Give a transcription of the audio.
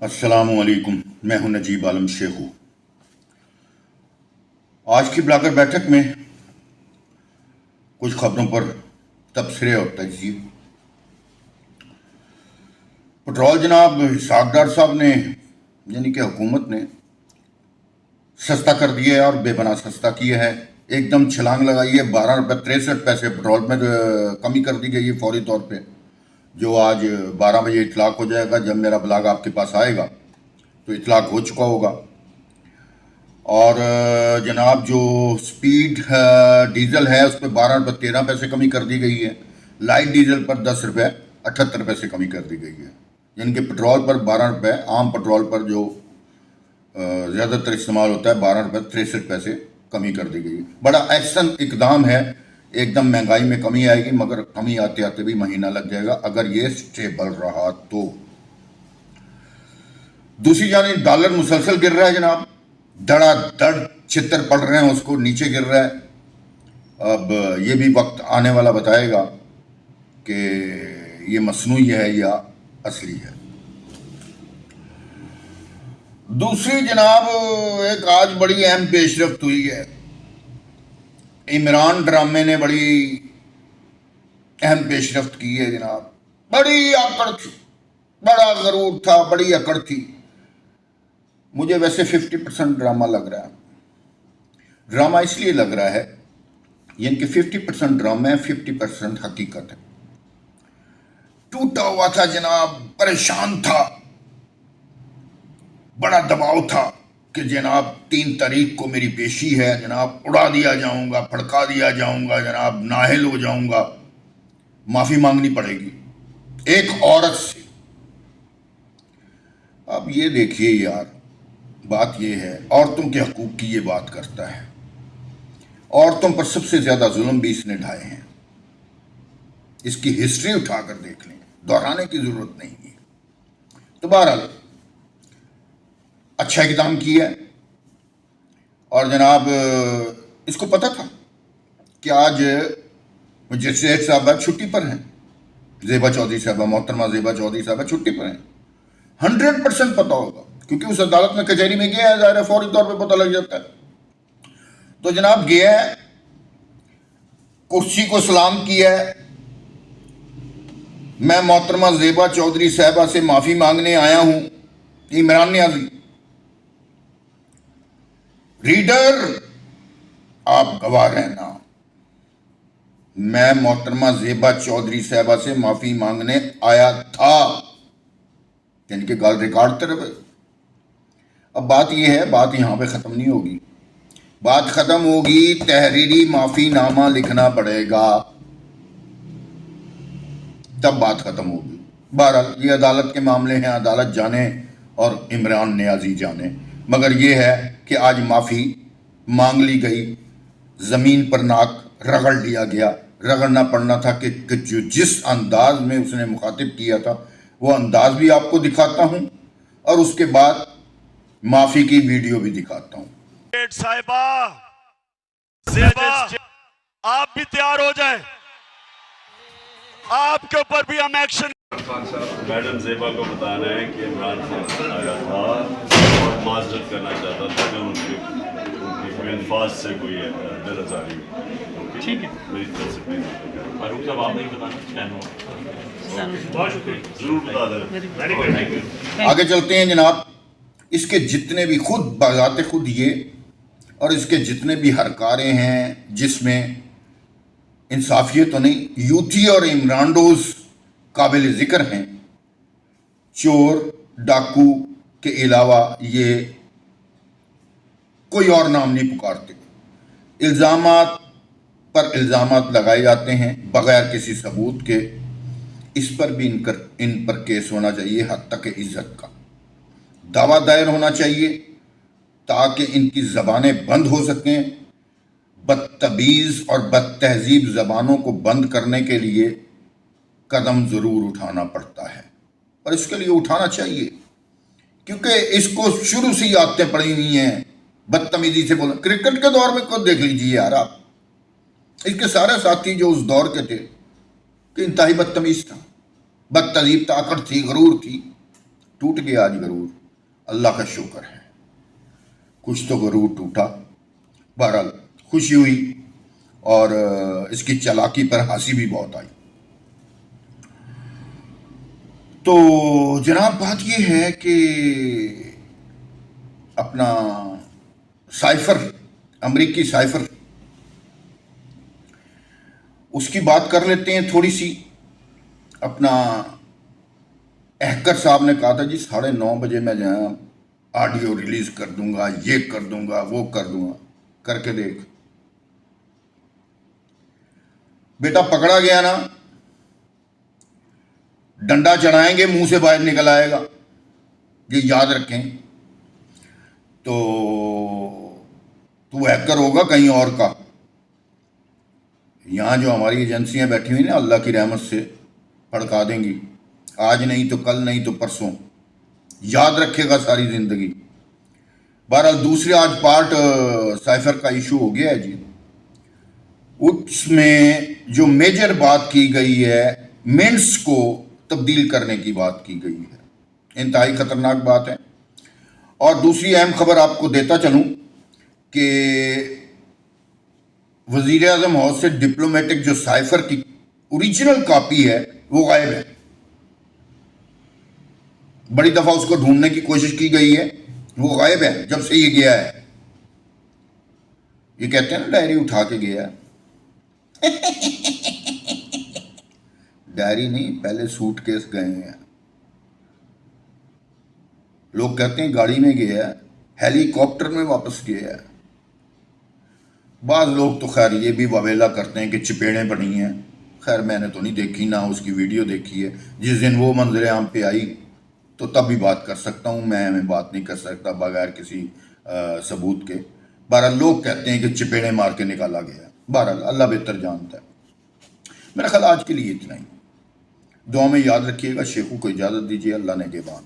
अस्सलाम वालेकुम। मैं हूं नजीब आलम शेखू। आज की ब्लॉगर बैठक में कुछ खबरों पर तबसरे और तजज़ीब। पेट्रोल जनाब इसहाक डार साहब ने यानी कि हुकूमत ने सस्ता कर दिया है और बेपनाह सस्ता किया है। एकदम छलांग लगाई है। 12 रुपये 63 पैसे पेट्रोल में कमी कर दी गई है फौरी तौर पे, जो आज 12 बजे इतलाक हो जाएगा। जब मेरा ब्लॉग आपके पास आएगा तो इतलाक हो चुका होगा। और जनाब जो स्पीड डीजल है उस पर 12 रुपये 13 पैसे कमी कर दी गई है। लाइट डीजल पर 10 रुपये 78 पैसे कमी कर दी गई है। यानी कि पेट्रोल पर 12 रुपये, आम पेट्रोल पर जो ज़्यादातर इस्तेमाल होता है 12 रुपये 63 पैसे कमी कर दी गई है। बड़ा अहसन इकदाम है। एकदम महंगाई में कमी आएगी, मगर कमी आते आते भी महीना लग जाएगा अगर ये स्टेबल रहा तो। दूसरी जानिब डॉलर मुसलसल गिर रहा है जनाब, धड़ाधड़ छितर पड़ रहे हैं, उसको नीचे गिर रहा है। अब ये भी वक्त आने वाला बताएगा कि ये मसनूई है या असली है। दूसरी जनाब एक आज बड़ी अहम पेशरफ्त हुई है। इमरान ड्रामे ने बड़ी अहम पेशरफ्त की है जनाब। बड़ी अकड़ थी, बड़ा गरूर था, बड़ी अकड़ थी। मुझे वैसे 50% ड्रामा लग रहा है। ड्रामा इसलिए लग रहा है यानी कि 50% ड्रामा है, 50% हकीकत है। टूटा हुआ था जनाब, परेशान था, बड़ा दबाव था कि जनाब 3 तारीख को मेरी पेशी है जनाब, उड़ा दिया जाऊंगा, फड़का दिया जाऊंगा जनाब, नाहिल हो जाऊंगा, माफी मांगनी पड़ेगी एक औरत से। अब ये देखिए यार, बात ये है, औरतों के हकूक की ये बात करता है। औरतों पर सबसे ज्यादा जुल्म भी इसने ढाए हैं। इसकी हिस्ट्री उठाकर देख लें, दोहराने की जरूरत नहीं है। तो बहरहाल अच्छा इक़दाम किया है। और जनाब इसको पता था कि आज मजिस्ट्रेट साहबा छुट्टी पर हैं, ज़ेबा चौधरी साहबा, मोहतरमा ज़ेबा चौधरी साहबा छुट्टी पर हैं। 100% पता होगा, क्योंकि उस अदालत में कचहरी में गया है, ज़ाहिर है फौरी तौर पे पता लग जाता है। तो जनाब गया है, कुर्सी को सलाम किया है, मैं मोहतरमा ज़ेबा चौधरी साहबा से माफ़ी मांगने आया हूं। इमरान नियाज़ी, रीडर आप गवाह रहना, मैं मोहतरमा ज़ेबा चौधरी साहबा से माफ़ी मांगने आया था, यानी कि गाल रिकॉर्ड तरफ है। अब बात यह है, बात यहां पे ख़त्म नहीं होगी। बात ख़त्म होगी, तहरीरी माफ़ी नामा लिखना पड़ेगा, तब बात ख़त्म होगी। बहरहाल ये अदालत के मामले हैं, अदालत जाने और इमरान नियाज़ी जाने। मगर ये है कि आज माफ़ी मांग ली गई, ज़मीन पर नाक रगड़ लिया गया। रगड़ना पड़ना था कि जो जिस अंदाज में उसने मुखातिब किया था वो अंदाज भी आपको दिखाता हूं और उसके बाद माफ़ी की वीडियो भी दिखाता हूं। साहिबा, ज़ेबा, आप भी तैयार हो जाएं, आपके ऊपर भी हम एक्शन। मैडम ज़ेबा को बताना है कि इमरान खान आया था और माजरत करना चाहता था कि उनके अल्फाज से कोई दिल आज़ारी। ठीक है, मेरी तरफ से प्लीज फारूक साहब आप नहीं बताना, बहुत शुक्रिया, जरूर बता दें। आगे चलते हैं जनाब। इसके जितने भी खुद बजाते खुद ये और इसके जितने भी हरकारे हैं जिसमें इंसाफियत तो नहीं, यूथी और इमरानडोज काबिल ज़िक्र हैं। चोर डाकू के अलावा ये कोई और नाम नहीं पुकारते। इल्ज़ामात पर इल्ज़ामात लगाए जाते हैं बगैर किसी सबूत के। इस पर भी इन पर केस होना चाहिए, हद तक इज्जत का दावा दायर होना चाहिए ताकि इनकी ज़बानें बंद हो सकें। बदतमीज़ और बदतहजीब ज़बानों को बंद करने के लिए कदम ज़रूर उठाना पड़ता है और इसके लिए उठाना चाहिए, क्योंकि इसको शुरू से ही आदतें पड़ी हुई हैं बदतमीजी से बोलना। क्रिकेट के दौर में खुद देख लीजिए यार आप, इसके सारे साथी जो उस दौर के थे कि इंतहाई बदतमीज था, बदतहजीब था, अकड़ थी, गरूर थी। टूट गया आज गरूर, अल्लाह का शुक्र है, कुछ तो गरूर टूटा। बहरहाल खुशी हुई और इसकी चालाकी पर हंसी भी बहुत आई। तो जनाब बात ये है कि अपना साइफर, अमरीकी साइफर, उसकी बात कर लेते हैं थोड़ी सी। अपना हैकर साहब ने कहा था जी 9:30 बजे मैं जहाँ ऑडियो रिलीज कर दूंगा, ये कर दूंगा, वो कर दूंगा। करके देख बेटा, पकड़ा गया ना, डंडा चढ़ाएंगे, मुंह से बाहर निकल आएगा, ये याद रखें। तो तू हैकर होगा कहीं और का। यहां जो हमारी एजेंसियां बैठी हुई ना, अल्लाह की रहमत से भड़का देंगी, आज नहीं तो कल, नहीं तो परसों, याद रखेगा सारी जिंदगी। बहरहाल दूसरे आज पार्ट साइफर का इशू हो गया है जी। उसमें जो मेजर बात की गई है, मिनट्स को तब्दील करने की बात की गई है, इंतहाई खतरनाक बात है। और दूसरी अहम खबर आपको देता चलूं कि वजीर आजम हाउस से डिप्लोमेटिक जो साइफर की ओरिजिनल कॉपी है वो गायब है। बड़ी दफा उसको ढूंढने की कोशिश की गई है, वो गायब है जब से ये गया है। ये कहते हैं ना डायरी उठा के गया है। डायरी नहीं, पहले सूटकेस गए हैं। लोग कहते हैं गाड़ी में गया है, हेलीकॉप्टर में वापस गया है। बाज लोग तो खैर ये भी वावेला करते हैं कि चपेड़ें बनी हैं। खैर मैंने तो नहीं देखी, ना उसकी वीडियो देखी है। जिस दिन वो मंजर आम पे आई तो तब भी बात कर सकता हूँ, मैं बात नहीं कर सकता बगैर किसी सबूत के। बहरहाल लोग कहते हैं कि चपेड़े मार के निकाला गया। बहरहाल अल्लाह बेहतर जानता है। मेरा ख्याल आज के लिए इतना ही। दुआ में याद रखिएगा। शेखू को इजाज़त दीजिए। अल्लाह ने के बाद।